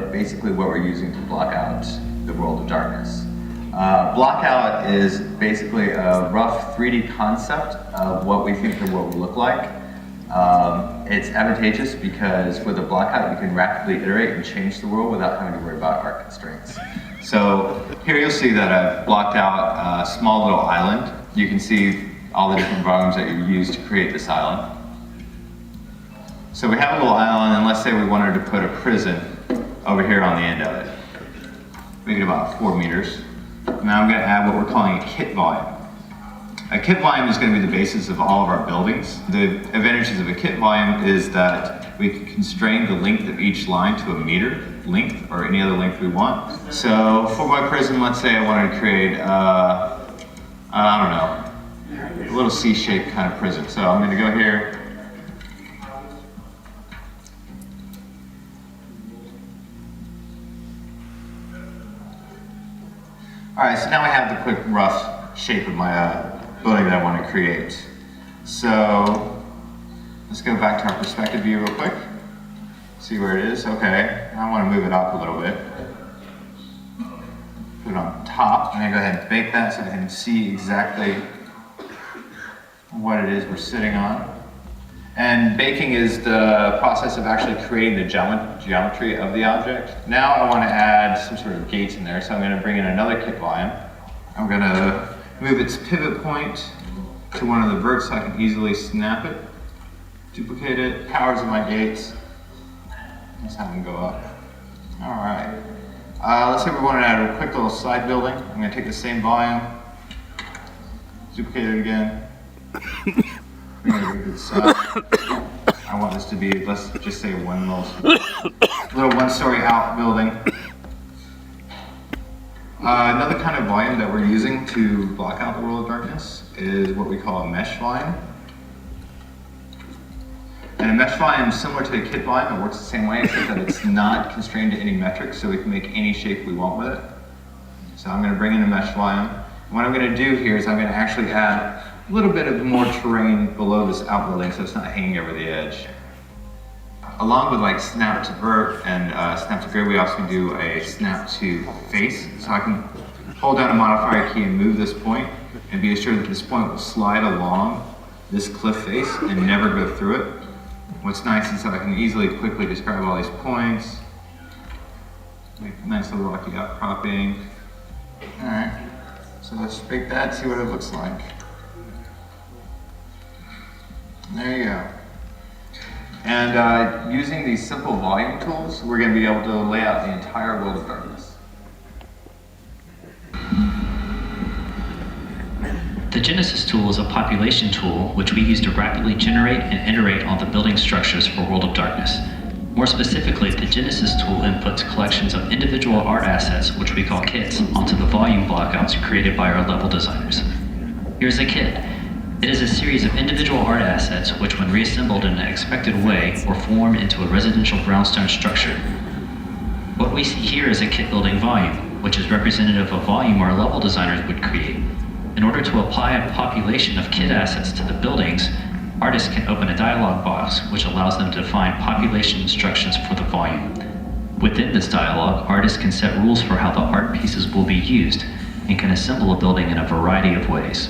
are basically what we're using to block out the world of darkness. Blockout is basically a rough 3D concept of what we think the world will look like. It's advantageous because with a blockout you can rapidly iterate and change the world without having to worry about art constraints. So here you'll see that I've blocked out a small little island. You can see all the different volumes that you use to create this island. So we have a little island, and let's say we wanted to put a prison over here on the end of it. Make it about 4 meters. Now I'm going to add what we're calling a kit volume. A kit volume is going to be the basis of all of our buildings. The advantages of a kit volume is that we can constrain the length of each line to a meter length or any other length we want. So for my prison, let's say I wanted to create, I don't know, a little C-shaped kind of prison. So I'm going to go here. All right, so now I have the quick rough shape of my building that I want to create. So let's go back to our perspective view real quick. See where it is. Okay, I want to move it up a little bit. Put it on top. I'm going to go ahead and bake that so I can see exactly what it is we're sitting on. And baking is the process of actually creating the geometry of the object. Now I want to add some sort of gates in there, so I'm going to bring in another kit volume. I'm going to move its pivot point to one of the verts so I can easily snap it, duplicate it, powers of my gates. Let's have them go up. All right. Let's say we want to add a quick little side building. I'm going to take the same volume, duplicate it again. I want this to be, let's just say one little one-story out building. Another kind of volume that we're using to block out the world of darkness is what we call a mesh volume. And a mesh volume is similar to a kit volume. It works the same way, except that it's not constrained to any metric, so we can make any shape we want with it. So I'm going to bring in a mesh volume. What I'm going to do here is I'm going to actually add a little bit of more terrain below this outbuilding so it's not hanging over the edge. Along with like snap to vert and snap to grid, we also do a snap to face. So I can hold down a modifier key and move this point and be assured that this point will slide along this cliff face and never go through it. What's nice is that I can easily quickly describe all these points. Make a nice little rocky outcropping. All right, so let's bake that, see what it looks like. There you go. And using these simple volume tools, we're going to be able to lay out the entire world of darkness. The Genesis tool is a population tool which we use to rapidly generate and iterate on the building structures for World of Darkness. More specifically, the Genesis tool inputs collections of individual art assets, which we call kits, onto the volume blockouts created by our level designers. Here's a kit. It is a series of individual art assets which, when reassembled in an expected way, will form into a residential brownstone structure. What we see here is a kit building volume, which is representative of volume our level designers would create. In order to apply a population of kit assets to the buildings, artists can open a dialog box which allows them to define population instructions for the volume. Within this dialog, artists can set rules for how the art pieces will be used and can assemble a building in a variety of ways.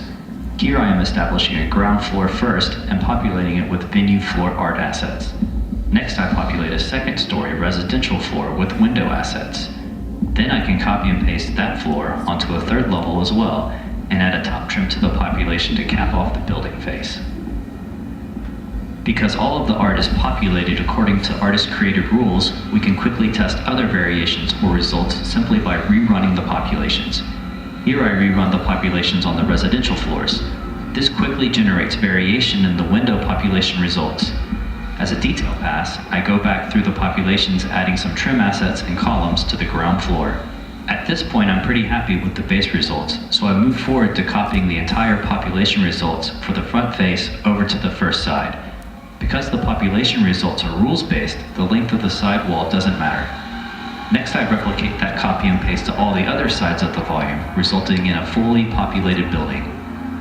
Here I am establishing a ground floor first and populating it with venue floor art assets. Next I populate a second story residential floor with window assets. Then I can copy and paste that floor onto a third level as well and add a top trim to the population to cap off the building face. Because all of the art is populated according to artist-created rules, we can quickly test other variations or results simply by rerunning the populations. Here I rerun the populations on the residential floors. This quickly generates variation in the window population results. As a detail pass, I go back through the populations adding some trim assets and columns to the ground floor. At this point I'm pretty happy with the base results, so I move forward to copying the entire population results for the front face over to the first side. Because the population results are rules-based, the length of the side wall doesn't matter. Next I replicate that copy and paste to all the other sides of the volume, resulting in a fully populated building.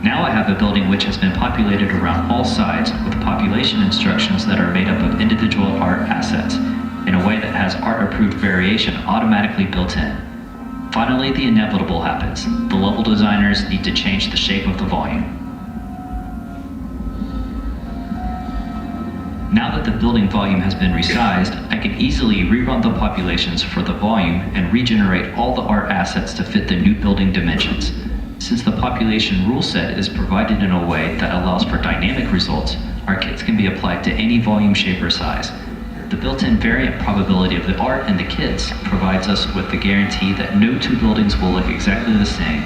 Now I have a building which has been populated around all sides with population instructions that are made up of individual art assets in a way way that has art-approved variation automatically built in. Finally, the inevitable happens. The level designers need to change the shape of the volume. Now that the building volume has been resized, I can easily rerun the populations for the volume and regenerate all the art assets to fit the new building dimensions. Since the population rule set is provided in a way that allows for dynamic results, our kits can be applied to any volume, shape, or size. The built-in variant probability of the art and the kits provides us with the guarantee that no two buildings will look exactly the same,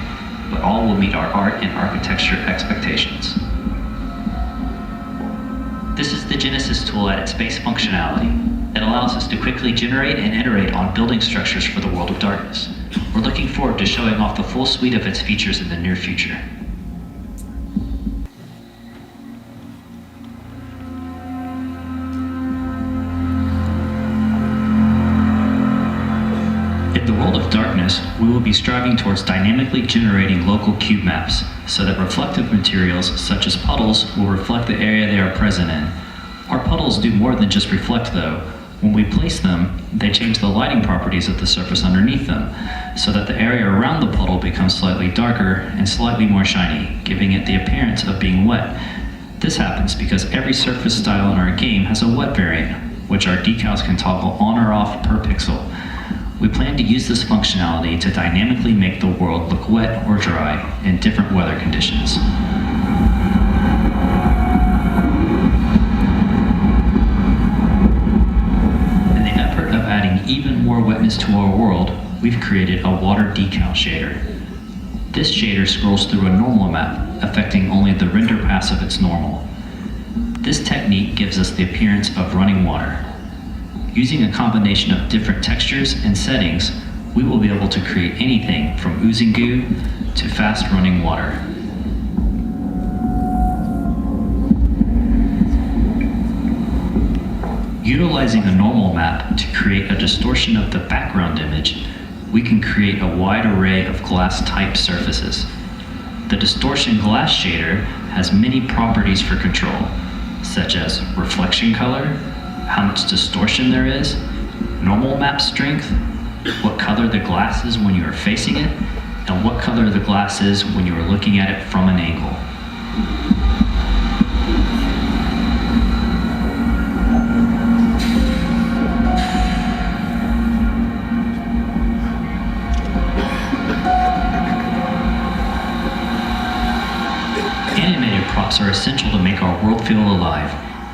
but all will meet our art and architecture expectations. This is the Genesis tool at its base functionality. It allows us to quickly generate and iterate on building structures for the world of darkness. We're looking forward to showing off the full suite of its features in the near future. In the world of darkness, we will be striving towards dynamically generating local cube maps so that reflective materials such as puddles will reflect the area they are present in. Our puddles do more than just reflect though. When we place them, they change the lighting properties of the surface underneath them so that the area around the puddle becomes slightly darker and slightly more shiny, giving it the appearance of being wet. This happens because every surface style in our game has a wet variant, which our decals can toggle on or off per pixel. We plan to use this functionality to dynamically make the world look wet or dry in different weather conditions. In the effort of adding even more wetness to our world, we've created a water decal shader. This shader scrolls through a normal map, affecting only the render pass of its normal. This technique gives us the appearance of running water. Using a combination of different textures and settings, we will be able to create anything from oozing goo to fast-running water. Utilizing a normal map to create a distortion of the background image, we can create a wide array of glass-type surfaces. The distortion glass shader has many properties for control, such as reflection color, how much distortion there is, normal map strength, what color the glass is when you are facing it, and what color the glass is when you are looking at it from an angle. Animated props are essential to make our world feel alive.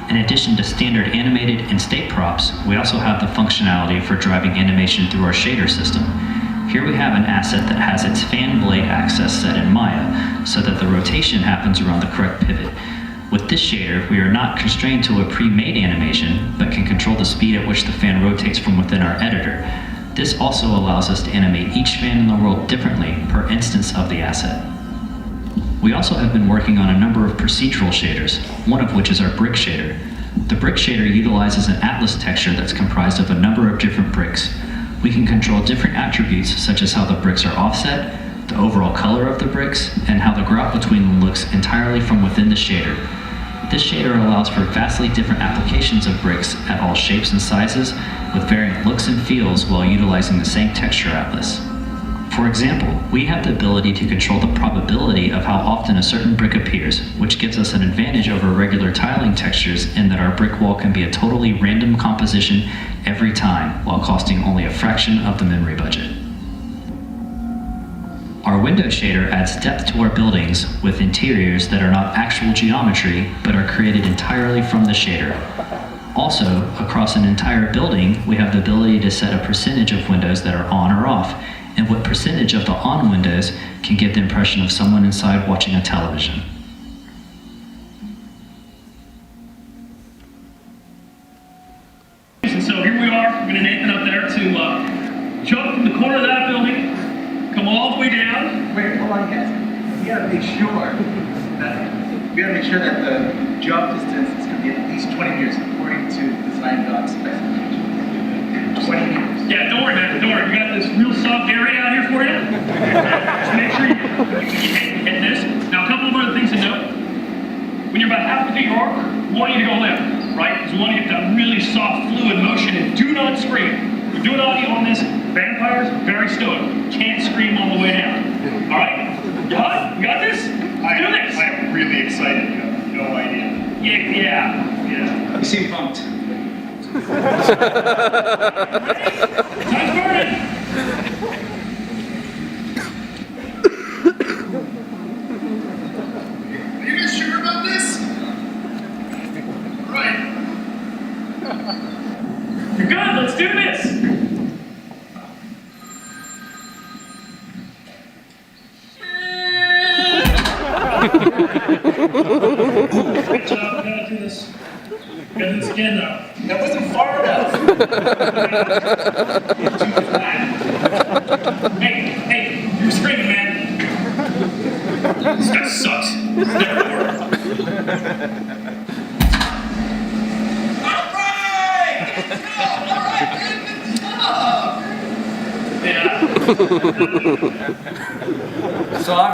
In addition to standard animated and state props, we also have the functionality for driving animation through our shader system. Here we have an asset that has its fan blade axis set in Maya, so that the rotation happens around the correct pivot. With this shader, we are not constrained to a pre-made animation, but can control the speed at which the fan rotates from within our editor. This also allows us to animate each fan in the world differently per instance of the asset. We also have been working on a number of procedural shaders, one of which is our brick shader. The brick shader utilizes an atlas texture that's comprised of a number of different bricks. We can control different attributes such as how the bricks are offset, the overall color of the bricks, and how the grout between them looks entirely from within the shader. This shader allows for vastly different applications of bricks at all shapes and sizes with varying looks and feels while utilizing the same texture atlas. For example, we have the ability to control the probability of how often a certain brick appears, which gives us an advantage over regular tiling textures in that our brick wall can be a totally random composition every time, while costing only a fraction of the memory budget. Our window shader adds depth to our buildings with interiors that are not actual geometry, but are created entirely from the shader. Also, across an entire building, we have the ability to set a percentage of windows that are on or off, and what percentage of the on windows can give the impression of someone inside watching a television. And so here we are, we're going to Nathan up there to jump from the corner of that building, come all the way down. Wait, hold on, guys. We gotta make sure that the jump distance is gonna be at least 20 meters according to design docs specifications. 20 meters. Yeah, don't worry, man, don't worry. We got this real soft area out here for you. Just make sure you hit this. Now, a couple of other things to note. When you're about halfway through your arc, we want you to go left. right? Because we want to get that really soft, fluid motion, and do not scream. We're doing audio on this. Vampires, very stoic. Can't scream on the way down. All right? You hot? You got this? Let's do this. I am really excited. You have no idea. Yeah. You seem pumped. Time's burning. Are you guys sure about this? Right. You're good. Let's do this. Great job. We gotta do this. We gotta do this again, though. That wasn't far enough. Hey, you're screaming, man. This guy sucks. This never worked. So